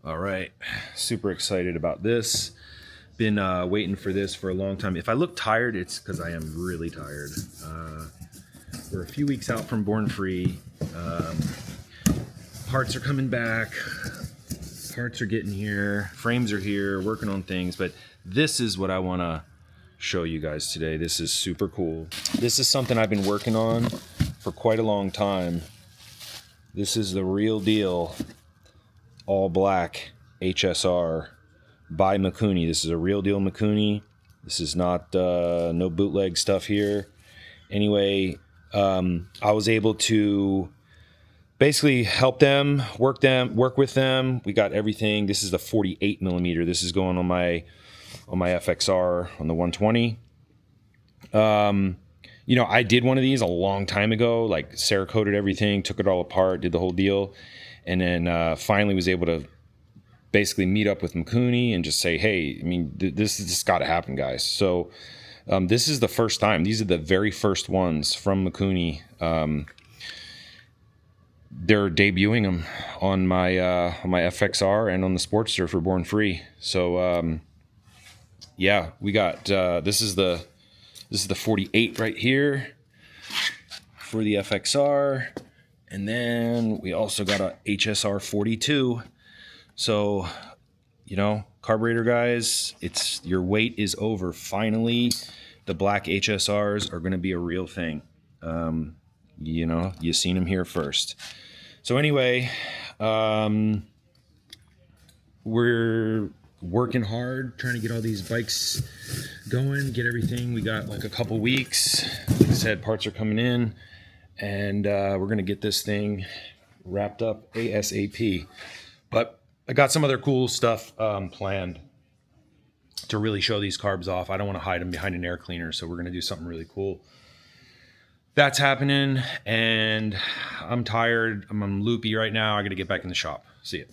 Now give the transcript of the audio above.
All right, super excited about this. Been waiting for this for a long time. If I look tired, it's because I am really tired. We're a few weeks out from Born Free. Parts are coming back. Parts are getting here. Frames are here. Working on things. But this is what I want to show you guys today. This is super cool. This is something I've been working on for quite a long time. This is the real deal. All black HSR by Mikuni. This is a real deal Mikuni. This is not no bootleg stuff here. Anyway, I was able to basically help them, work with them. We got everything. This is the 48 millimeter. This is going on my FXR on the 120. I did one of these a long time ago, like Cerakoted everything, took it all apart, did the whole deal. And then finally was able to basically meet up with Mikuni and just say, hey, I mean, this has got to happen, guys. So this is the first time. These are the very first ones from Mikuni. They're debuting them on my FXR and on the Sportster for Born Free. So yeah, we got this is the 48 right here for the FXR. And then we also got a HSR 42. So, Carburetor guys, your wait is over. Finally, the black HSRs are going to be a real thing. You seen them here first. So anyway, we're working hard, trying to get all these bikes going, get everything. We got like a couple weeks. Like I said, parts are coming in. And we're going to get this thing wrapped up ASAP. But I got some other cool stuff planned to really show these carbs off. I don't want to hide them behind an air cleaner, so we're going to do something really cool. That's happening, and I'm tired. I'm loopy right now. I got to get back in the shop. See ya.